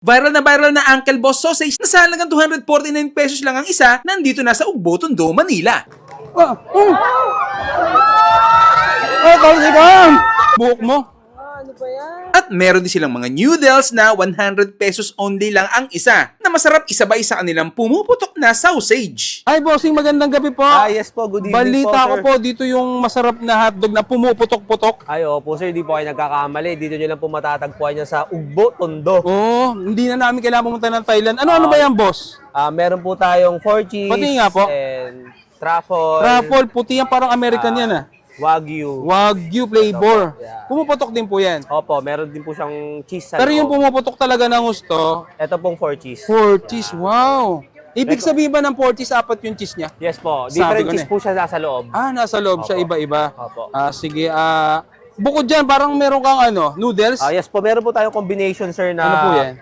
Viral na Uncle Boss Sausage na sa halagang 249 pesos lang ang isa, nandito na sa Ugbo, Tondo, Manila. Talsikan! Buhok mo. Ano ba yan? At meron din silang mga noodles na 100 pesos only lang ang isa, na masarap isabay sa kanilang pumuputok na sausage. Ay, bossing, magandang gabi po. Yes po, good evening Balita ko po, sir. po dito yung masarap na hotdog na pumuputok-putok. Ay, opo sir, di po kayo nagkakamali. Dito nyo lang po matatagpuan yan sa Ugbo, Tondo. Oo, hindi na namin kailangan pumunta ng Thailand. Ano ba yan, boss? Meron po tayong 4 cheese Pati nga po. and truffle, Truffle, puti yan, parang American yan ah. wagyu. Wagyu flavor. Yeah. Pumuputok din po yan. Opo, meron din po siyang cheese sa Pero yung loob. pumuputok talaga ng gusto, Ito pong 4 cheese. 4 cheese, wow. Ibig sabihin ba ng 4 cheese, apat yung cheese niya? Yes po, Sabi different ko cheese na eh. po siya nasa loob. Nasa loob siya, Opo. iba-iba. Opo. Sige, bukod dyan, parang meron kang noodles. Yes po, meron po tayong combination sir na Ano po yan?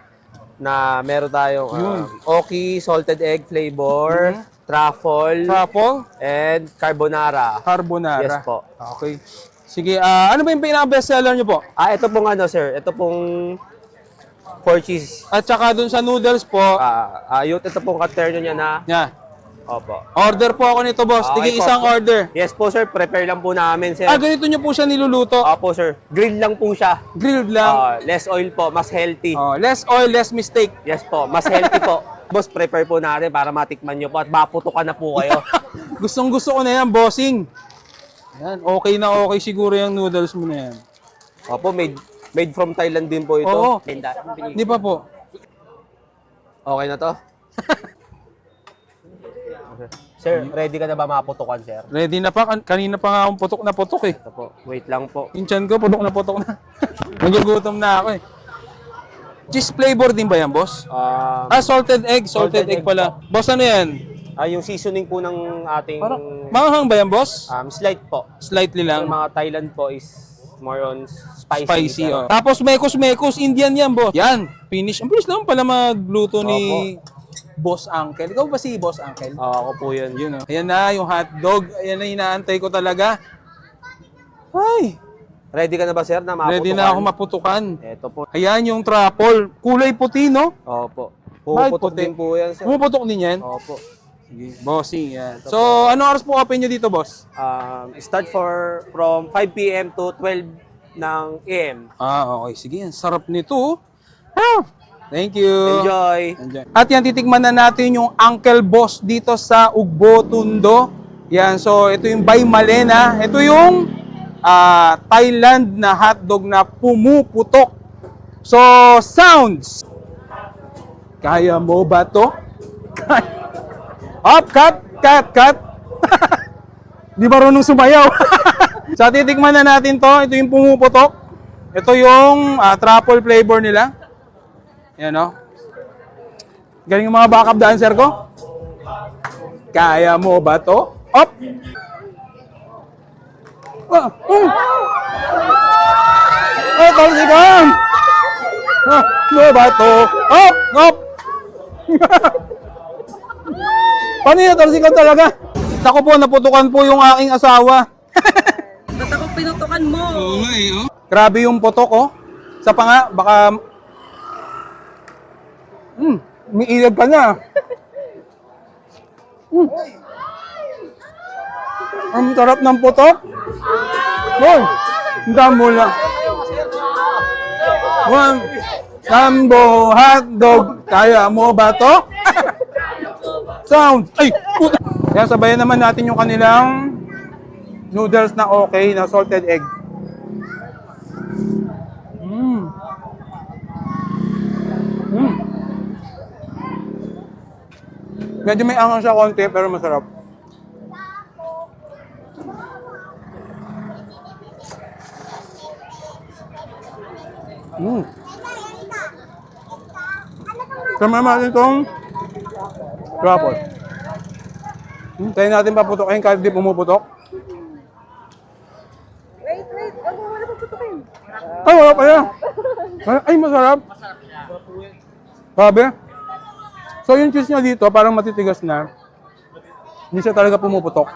na meron tayong Yun. oki, salted egg flavor, truffle, Truffle, and carbonara. carbonara. Yes po. Okay. Sige, ano ba yung pinaka-best seller nyo po? Ito pong sir, ito pong 4 cheese. At saka dun sa noodles po, Ito pong katerno niya na. yan. Opo. Order po ako nito, boss. Okay Tige po. isang order. Yes po sir, prepare lang po namin sir. Ganito nyo po siya niluluto. Opo sir, grill lang po siya. Grilled lang. Less oil po, mas healthy. Less oil, less mistake. Yes po, mas healthy po. Boss, prepare po natin para matikman nyo po at maputukan na po kayo. Gustong gusto ko na yan, bossing. Yan, okay na okay siguro yung noodles mo na yan. Opo, made from Thailand din po ito. Oo. Linda, Di pa po? okay na to? Sir, ready ka na ba maputukan sir? Ready na pa. Kanina pa nga akong putok na putok eh. Ito po, wait lang po. Yung tiyan ko, putok na. Nagugutom na ako eh. Cheese flavor din ba yan, boss? Salted egg. Salted Salted egg egg pala. Boss, ano yan? Yung seasoning po ng ating Manghang ba yan, boss? slight po. Slightly Yung lang. mga Thailand po is more on spicy. Spicy, oh. pero- Tapos mekos, Indian yan, boss. Yan, finish. Ang bilis naman pala magluto ni Boss Uncle. Ikaw ba si Boss Uncle? Ako po yun. Yun, oh. Ayan na, yung hotdog. Ayan na, inaantay ko talaga. Ay, Ready ka na ba sir na maputukan? ready na ako maputukan. Ito po. Ayan yung truffle. Kulay puti, no? Opo. Bakit Puputok puti? din po yan sir. Pumuputok din yan? Opo. Sige, bossing yan. So, ano oras po open nyo dito, boss? Start from 5 p.m. to 12 ng AM. Okay. Sige, ang sarap nito. Thank you. Enjoy! At yan, titikman na natin yung Uncle Boss dito sa Ugbo, Tondo. Yan, so ito yung Bay Malena. Ito yung Thailand na hotdog na pumuputok. So, sounds. Kaya mo ba to? Up, cut. Di marunong sumayaw. So, titikman na natin to. Ito yung pumuputok. Ito yung truffle flavor nila. Yan o. Galing yung mga backup dancer ko. Kaya mo ba to? Up! Talsikan! Mo ba to? Up! Paano yun? Talsikan talaga? Ako po, naputukan po yung aking asawa. Ba't ako pinutukan mo? Grabe yung putok, oh. Sa pa nga, baka... umiilag ka na. Ang sarap ng putok. Boy, ang damo lang. One, Sambo hotdog, kaya mo ba to? Sound! Ay! Puta! Kaya sabayan naman natin yung kanilang noodles na okay, na salted egg. Medyo may angang siya konti, pero masarap. Sama natin itong truffle. Tayo natin paputokin kahit di pumuputok. Wait. Huwag mo wala puputukin. Ay, wala pa yan. Ay, masarap. Sabi. So, yung cheese niya dito, parang matitigas na. Hindi siya talaga pumuputok.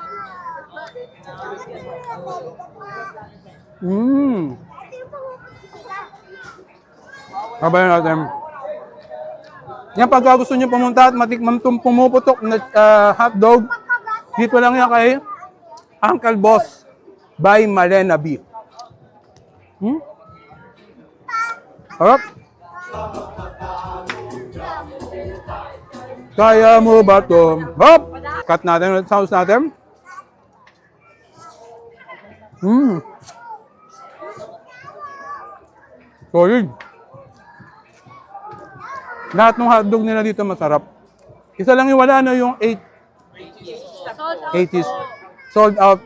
Sabayan natin. Yan, pagka gusto nyo pumunta at matikman itong pumuputok na hotdog, dito lang yan kay Uncle Boss by Malena Beef. Harap. Kaya mo ba ito? Hop! Cut natin ulit sounds natin. Solid. Lahat ng hotdog nila dito masarap. Isa lang yung wala na yung 80s. Sold out.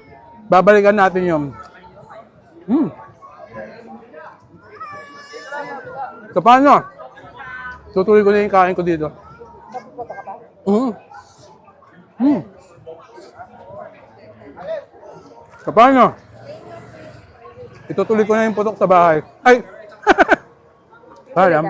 Babalikan natin yung. So paano? Tutuloy ko na yung kain ko dito. So paano? Itutuloy ko na yung putok sa bahay. Ay! Alam,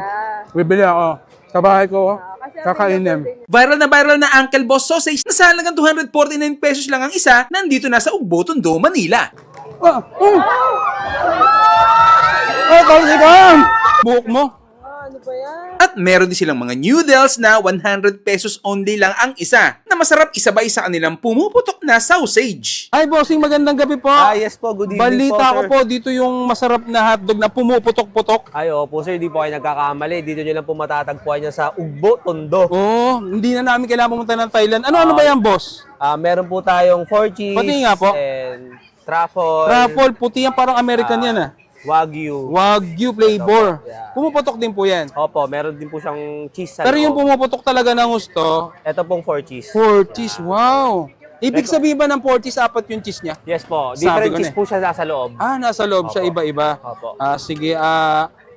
bibili ako. Sa bahay ko, kakainin. Viral na Uncle Boss Sausage na sa halagang 249 pesos lang ang isa, nandito na sa Ugbo, Tondo, Manila. Kalsikan! Buhok mo. Ano ba yan? At meron din silang mga noodles na 100 pesos only lang ang isa, na masarap isabay sa kanilang pumuputok na sausage. Ay, bossing, magandang gabi po. Yes po, good evening Balita ko po, sir. po dito yung masarap na hotdog na pumuputok-putok. Ay, opo sir, di po kayo nagkakamali. Dito nyo lang po matatagpuan yan sa Ugbo, Tondo. Oo, hindi na namin kailangan pumunta ng Thailand. Ano ba yan, boss? Meron po tayong 4 cheese Pati nga po. and truffle, Truffle, puti yan, parang American yan ah. wagyu. Wagyu flavor. Yeah. Pumuputok din po yan. Opo, meron din po siyang cheese sa Pero yung loob. pumuputok talaga ng gusto, Ito pong 4 cheese. 4 cheese, wow. Ibig sabihin ba ng 4 cheese, apat yung cheese niya? Yes po, Sabi different ko cheese na eh. po siya nasa loob. Nasa loob siya, Opo. iba-iba. Opo. Sige,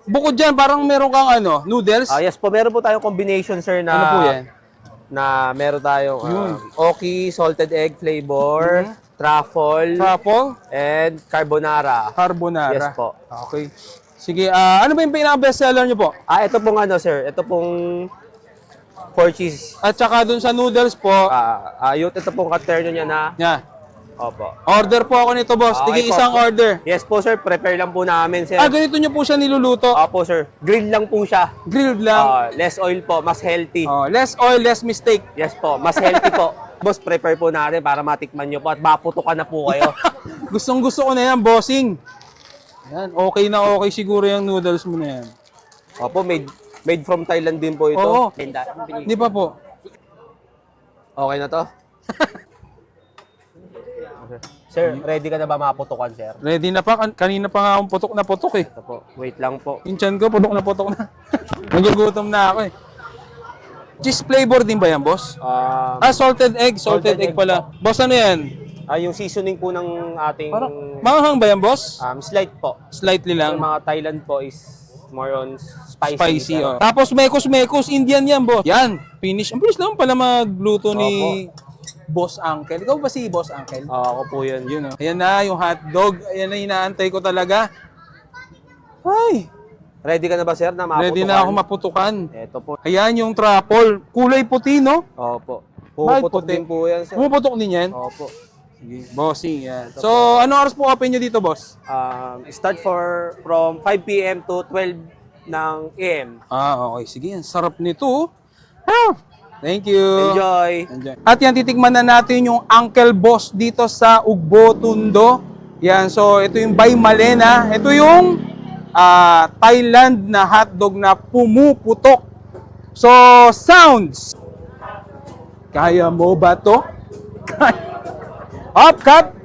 bukod dyan, parang meron kang noodles. Yes po, meron po tayong combination sir na Ano po yan? na meron tayong oki, salted egg flavor, truffle, Truffle, and carbonara. carbonara. Yes po. Okay. Sige, ano ba yung pinaka-best seller niyo po? Ito pong sir, ito pong 4 cheese. At saka dun sa noodles po, Ito pong katerno niya na. yan. Opo. Order po ako nito, boss. Okay Tige po. isang order. Yes po sir, prepare lang po namin sir. Ganito niyo po siya niluluto. Opo sir, grill lang po siya. Grilled lang. Less oil po, mas healthy. Less oil, less mistake. Yes po, mas healthy po. Boss, prepare po natin para matikman nyo po at maputukan na po kayo. Gustong gusto ko na yan, bossing. Yan, okay na okay siguro yung noodles mo na yan. Opo, made from Thailand din po ito. Oo. Linda, Di ba po? okay na to? Sir, ready ka na ba maputukan, sir? Ready na pa. Kanina pa nga akong putok na putok eh. Ito po, wait lang po. Yung tiyan ko, putok na. Nagugutom na ako eh. Cheese flavor din ba yan, boss? Salted egg. Salted Salted egg egg pala. Boss, ano yan? Yung seasoning po ng ating Manghang ba yan, boss? slight po. Slightly Yung lang. mga Thailand po is more on spicy. Spicy, Pero- Tapos mekos, Indian yan, boss. Yan, finish. Ang bilis lang pala magluto ni Boss Uncle. Ikaw ba si Boss Uncle? Ako po yun. Yun, Ayan na, yung hotdog. Ayan na, inaantay ko talaga. Ay, Ready ka na ba, sir, na maputukan? ready na ako maputukan. Ito po. Ayan yung truffle. Kulay puti, no? Opo. Bakit Puputok puti? din po yan, sir. Pumuputok din yan. Opo. Sige, bossing yan. So, ano oras po open nyo dito, boss? Start from 5 p.m. to 12 ng AM. Okay. Sige, ang sarap nito. Thank you. Enjoy! At yan, titikman na natin yung Uncle Boss dito sa Ugbo, Tondo. Yan, so ito yung by Malena. Ito yung Thailand na hotdog na pumuputok. So, sounds. Kaya mo ba to? Up, cut!